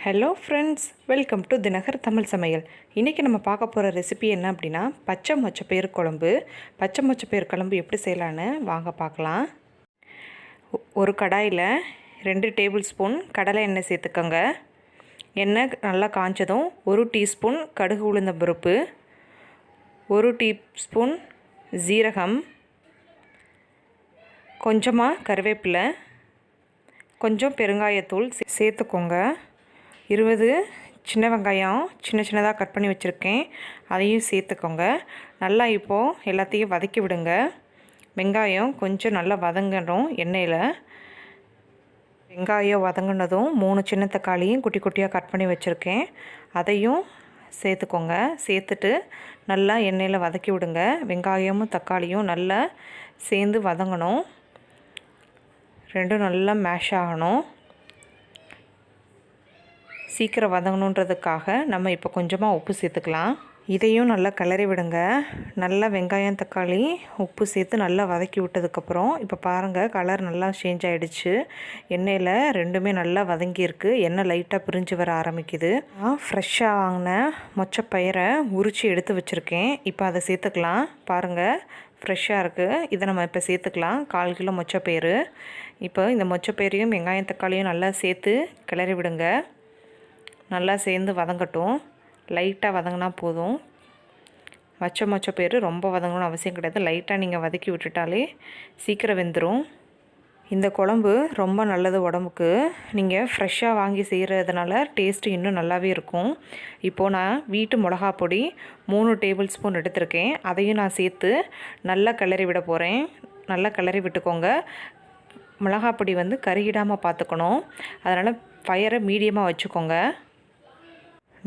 Hello friends, welcome to Dinakar Tamil சமையல். இன்றைக்கி நம்ம பார்க்க போகிற ரெசிபி என்ன அப்படின்னா பச்சை மொச்சப்பயிறு குழம்பு. பச்சை மொச்சப்பயிறு குழம்பு எப்படி செய்யலான்னு வாங்க பார்க்கலாம். ஒரு கடாயில் 2 டேபிள் ஸ்பூன் கடலை எண்ணெய் சேர்த்துக்கோங்க. எண்ணெய் நல்லா காய்ச்சதும் 1 டீஸ்பூன் கடுகு உளுந்தம் பருப்பு, 1 டீஸ்பூன் ஜீரகம், கொஞ்சமாக கருவேப்பிலை, கொஞ்சம் பெருங்காயத்தூள் சேர்த்துக்கோங்க. 20 சின்ன வெங்காயம் சின்னதாக கட் பண்ணி வச்சுருக்கேன், அதையும் சேர்த்துக்கோங்க. நல்லா இப்போது எல்லாத்தையும் வதக்கி விடுங்க. வெங்காயம் கொஞ்சம் நல்லா வதங்கணும் எண்ணெயில். வெங்காயம் வதங்கினதும் 3 சின்ன தக்காளியும் குட்டி குட்டியாக கட் பண்ணி வச்சுருக்கேன், அதையும் சேர்த்துக்கோங்க. சேர்த்துட்டு நல்லா எண்ணெயில் வதக்கி விடுங்க. வெங்காயமும் தக்காளியும் நல்லா சேர்ந்து வதங்கணும், ரெண்டும் நல்லா மேஷ் ஆகணும். சீக்கிரம் வதங்கணுன்றதுக்காக நம்ம இப்போ கொஞ்சமாக உப்பு சேர்த்துக்கலாம். இதையும் நல்லா கிளறி விடுங்க. நல்லா வெங்காயம் தக்காளி உப்பு சேர்த்து நல்லா வதக்கி விட்டதுக்கப்புறம் இப்போ பாருங்கள், கலர் நல்லா சேஞ்ச் ஆகிடுச்சு. எண்ணெயில் ரெண்டுமே நல்லா வதங்கியிருக்கு. எண்ணெய் லைட்டாக பிரிஞ்சு வர ஆரம்பிக்குது. நான் ஃப்ரெஷ்ஷாக வாங்கின மொச்சப்பயிரை உரித்து எடுத்து வச்சுருக்கேன். இப்போ அதை சேர்த்துக்கலாம். பாருங்கள், ஃப்ரெஷ்ஷாக இருக்குது. இதை நம்ம இப்போ சேர்த்துக்கலாம். 1/4 கிலோ மொச்சப்பயிறு. இப்போ இந்த மொச்சப்பயிரையும் வெங்காயம் தக்காளியும் நல்லா சேர்த்து கிளறி விடுங்க. நல்லா சேர்ந்து வதங்கட்டும். லைட்டாக வதங்கினா போதும். மொச்சப்பயிறு ரொம்ப வதங்கணும்னு அவசியம் கிடையாது. லைட்டாக நீங்கள் வதக்கி விட்டுட்டாலே சீக்கிரம் வெந்துடும். இந்த குழம்பு ரொம்ப நல்லது உடம்புக்கு. நீங்கள் ஃப்ரெஷ்ஷாக வாங்கி செய்கிறதுனால டேஸ்ட்டு இன்னும் நல்லாவே இருக்கும். இப்போது நான் வீட்டு மிளகா பொடி 3 டேபிள் ஸ்பூன் எடுத்திருக்கேன், அதையும் நான் சேர்த்து நல்லா கிளறி விட போகிறேன். நல்லா கிளறி விட்டுக்கோங்க. மிளகா பொடி கருகிடாமல் பார்த்துக்கணும். அதனால் ஃபயரை மீடியமாக வச்சுக்கோங்க.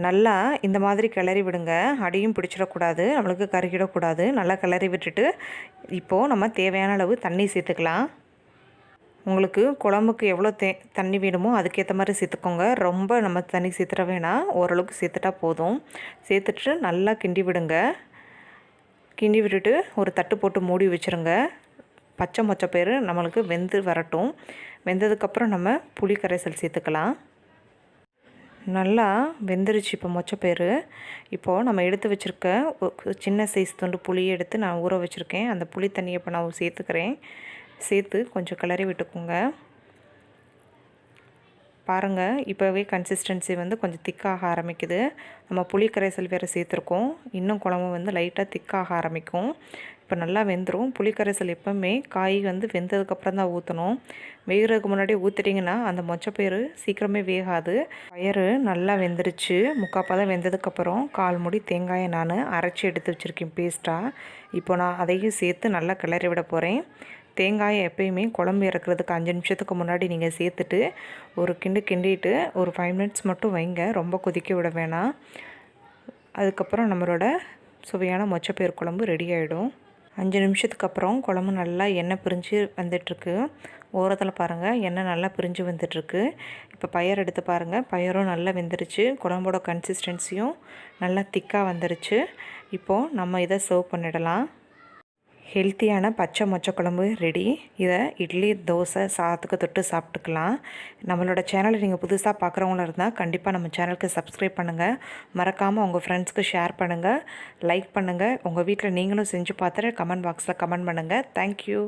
நல்லா இந்த மாதிரி கிளறி விடுங்க. அடியும் பிடிச்சிடக்கூடாது, நம்மளுக்கு கருகிடக்கூடாது. நல்லா கிளறி விட்டுட்டு இப்போது நம்ம தேவையான அளவு தண்ணி சேர்த்துக்கலாம். உங்களுக்கு குழம்புக்கு எவ்வளோ தண்ணி வேணுமோ அதுக்கேற்ற மாதிரி சேர்த்துக்கோங்க. ரொம்ப நம்ம தண்ணி சேர்த்துட வேணாம், ஓரளவுக்கு சேர்த்துட்டா போதும். சேர்த்துட்டு நல்லா கிண்டி விடுங்க. கிண்டி விட்டுட்டு ஒரு தட்டு போட்டு மூடி வச்சுருங்க. பச்சை மொச்சப்பயிறு நம்மளுக்கு வெந்து வரட்டும். வெந்ததுக்கப்புறம் நம்ம புளி கரைசல் சேர்த்துக்கலாம். நல்லா வெந்துருச்சு இப்போ மொச்சப்பயிறு. இப்போது நம்ம எடுத்து வச்சுருக்க சின்ன சைஸ் துண்டு புளியை எடுத்து நான் ஊற வச்சுருக்கேன். அந்த புளி தண்ணியை இப்போ நான் சேர்த்துக்கிறேன். சேர்த்து கொஞ்சம் கிளறி விட்டுக்கோங்க. பாருங்கள், இப்போவே கன்சிஸ்டன்சி கொஞ்சம் திக்காக ஆரம்பிக்குது. நம்ம புளி கரைசல் வேறு சேர்த்துருக்கோம், இன்னும் குழம்பு லைட்டாக திக்காக ஆரம்பிக்கும். இப்போ நல்லா வெந்துடும். புளி கரைசல் எப்போவுமே காய் வெந்ததுக்கப்புறம் தான் ஊற்றணும். வேகிறதுக்கு முன்னாடி ஊற்றிட்டிங்கன்னா அந்த மொச்சப்பயிறு சீக்கிரமே வேகாது. பயிறு நல்லா வெந்துருச்சு. முக்கால்பாதம் வெந்ததுக்கப்புறம் 1/4 மூடி தேங்காயை நான் அரைச்சி எடுத்து வச்சுருக்கேன் பேஸ்ட்டாக. இப்போ நான் அதையும் சேர்த்து நல்லா கிளறி விட போகிறேன். தேங்காயை எப்பயுமே குழம்பு இறக்குறதுக்கு 5 நிமிஷத்துக்கு முன்னாடி நீங்கள் சேர்த்துட்டு ஒரு கிண்டிட்டு ஒரு 5 மினிட்ஸ் மட்டும் வைங்க. ரொம்ப கொதிக்க விட வேணாம். அதுக்கப்புறம் நம்மளோட சுவையான மொச்சப்பயிறு குழம்பு ரெடி ஆகிடும். 5 நிமிஷத்துக்கு அப்புறம் குழம்பு நல்லா எண்ணெய் பிரிஞ்சு வந்துட்டுருக்கு. ஓரத்தில் பாருங்கள், எண்ணெய் நல்லா பிரிஞ்சு வந்துட்டுருக்கு. இப்போ பயிர் எடுத்து பாருங்கள், பயிரும் நல்லா வெந்துருச்சு. குழம்போட கன்சிஸ்டன்சியும் நல்லா திக்காக வந்துருச்சு. இப்போது நம்ம இதை சர்வ் பண்ணிடலாம். ஹெல்த்தியான பச்சை மொச்சக்குழம்பு ரெடி. இதை இட்லி, தோசை, சாதத்துக்கு தொட்டு சாப்பிட்டுக்கலாம். நம்மளோட சேனலை நீங்கள் புதுசாக பார்க்குறவங்களா இருந்தால் கண்டிப்பாக நம்ம சேனலுக்கு சப்ஸ்கிரைப் பண்ணுங்கள். மறக்காமல் உங்கள் ஃப்ரெண்ட்ஸ்க்கு ஷேர் பண்ணுங்கள், லைக் பண்ணுங்கள். உங்கள் வீட்டில் நீங்களும் செஞ்சு பார்த்துட்டு கமெண்ட் பாக்ஸில் கமெண்ட் பண்ணுங்கள். தேங்க்யூ.